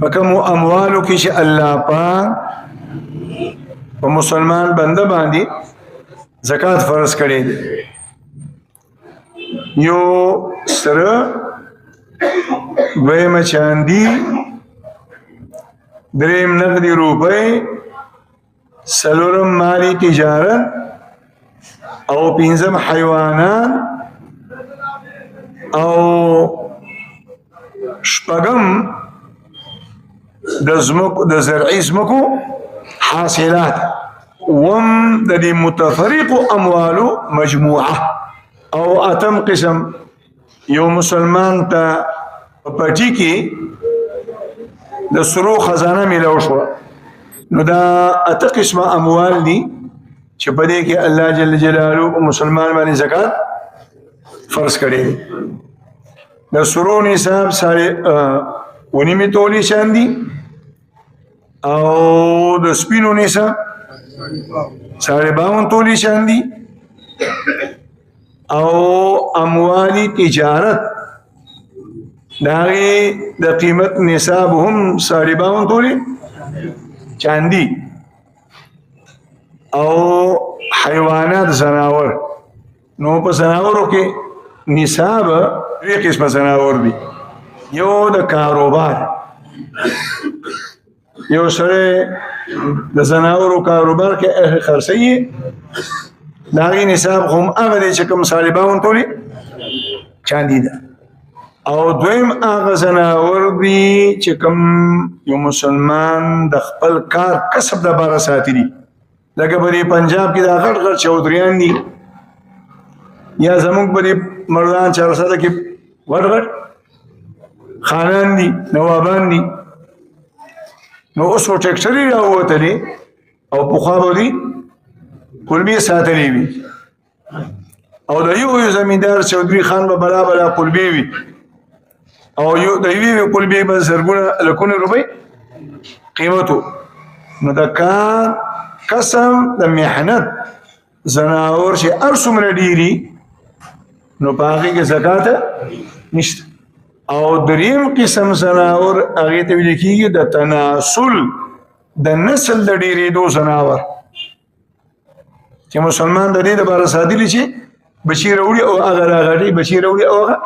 فکم اموالو کی چې الله پاک په مسلمان بنده باندې زکات فرض کړی دی یو سره دویم چاندی دریم نقدی روپی سلورم مالی تجارت او پینزم حیوانات او شپږم د زرعي ځمکو حاصلات وم د دې متفرق اموالو مجموعه او اتم قسم یو مسلمان ته پټی کې د سرو خزانه ملو شو نو دا اته قسمه اموال دي چې په دې کې الله جل جلاله مسلمان باندې زکات فرض کړی د سرو نصاب سره ونیمه تولی شاندي او د سپینو نصاب سره 52 تولی شاندي او اموالی تجارت داغی د قیمت نصاب هم 52 تولی چاندی او حیوانات زناور نو په زناورو کې نصاب ری قسم زناور دی یو د کاروبار یو سره د زناورو کاروبار کې خرڅي داغی نصاب هم هغه دی چې کوم 52 تولی چاندی ده او دویم هغه زناور دی چې کوم یو مسلمان د خپل کار کسب د بار ساتي دي لکه په پنجاب کې د غټ غټ چودریان دي یا زموږ په مردان چارسده کې غټ غټ خانان دي نوابان دي نو اوس ټیکټري راووتلې او پخوا به دي کلبې ساتلې وي او د یو زمیندار چودري خان به بلا بلا کلبې وي او یو د یوې کلبې به زرګونه لکونه روپۍ قیمتو نو د کار قسم د محنت زناور چې هر څومره ډېري نو په هغې کې زکات نشته او دریم قسم زناور هغې ته ویل کېږي د تناسل د نسل د ډېرېدو زناور چې مسلمان د دې دپاره ساتلي چې بچي راوړي او هغه راغټي بچي راوړي او هغه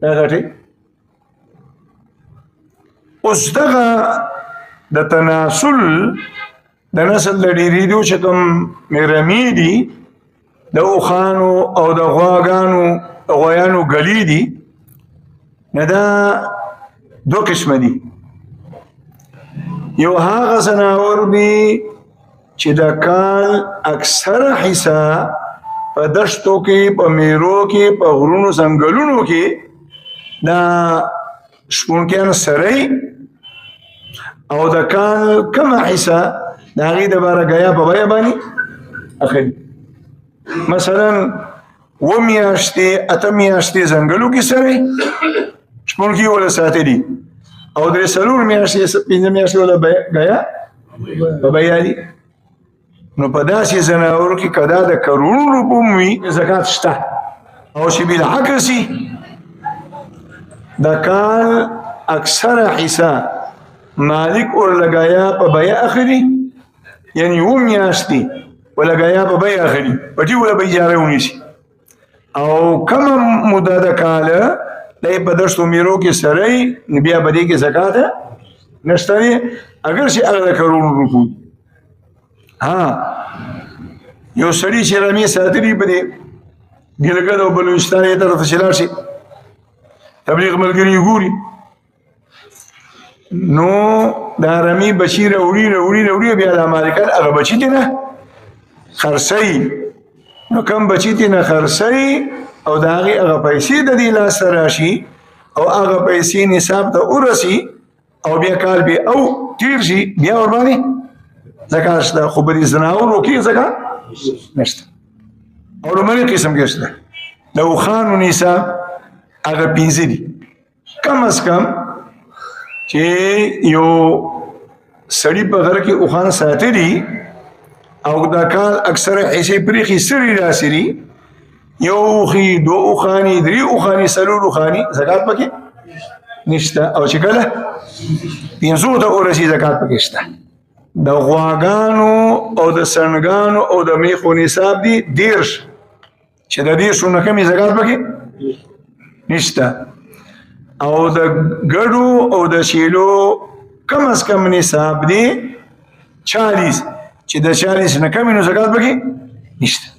راغټي اوس دغه د تناسل د نسل د ډېرېدو چې کوم رمې دي د اوښانو او د غویانو ګلې دي نه دا دو قسمه دي یو هغه زناور دي چې د کال اکثره حصہ په دشتو کې په میرو کې په غرونو ځنګلونو کې دا شپونکیان سری او د کال کمه حصہ د هغې دپاره ګیا په بیه باندې اخلي مثلا 2 میاشتې 8 میاشتې ځنګلو کې سری شپونکي ولا ساتلي او 3 میاشتې 5 میاشتې ولا ګیا په بیه دي نو په داسې زناورو کې که دا د کروڑو روپو وي زکات شته او چې بالعکس د کال اکثره حصہ مالک ورلګایا په بیه اخلي یعنی 2 میاشتې ولګایا په بیه اخلي پټي ولا به اجاره ونیسي او کومه موده د کاله دی په دشتو میرو کې سری نو بیا په دې کې زکات نشته اگر چې هغه د کروڑو روپو ها یو سړي چې رمې ساتلي په دې ګلګت او بلوچستان یې طرف ته چې لاړ شي تبلیغ ملګري ګوري نو دا رمې بچي راوړي بیا د امریکا هغه بچي دي نه خرڅوي نو کم بچي دي نه خرڅوي او د هغې هغه پیسې د دې لاسته راشي او هغه پیسې نصاب ته ورسي او بیا کال بیا او تیر شي بیا ورباندې زکات شته خو په دې زناورو کې زکات نشته او لومړی قسم کې شته د اوښانو نصاب هغه 15 دي کم از کم چې یو سړي په غره کې اوښان ساتلي او دا کال اکثره حصې پرېښي سري راسري یو اوښي 2 اوښاني 3 اوښاني 4 اوښاني زکات پکې نشته. او چې کله 500 ته ورسي زکات پکې شته. د غواګانو او د سنګانو او د میخو نصاب دي 10 چې د 10 نه کمې زکات پکې نشته. او د ګډو او د شیلو کم از کم نصاب دي 40 چې د 40 نه کمې نو زکات پکې نشته.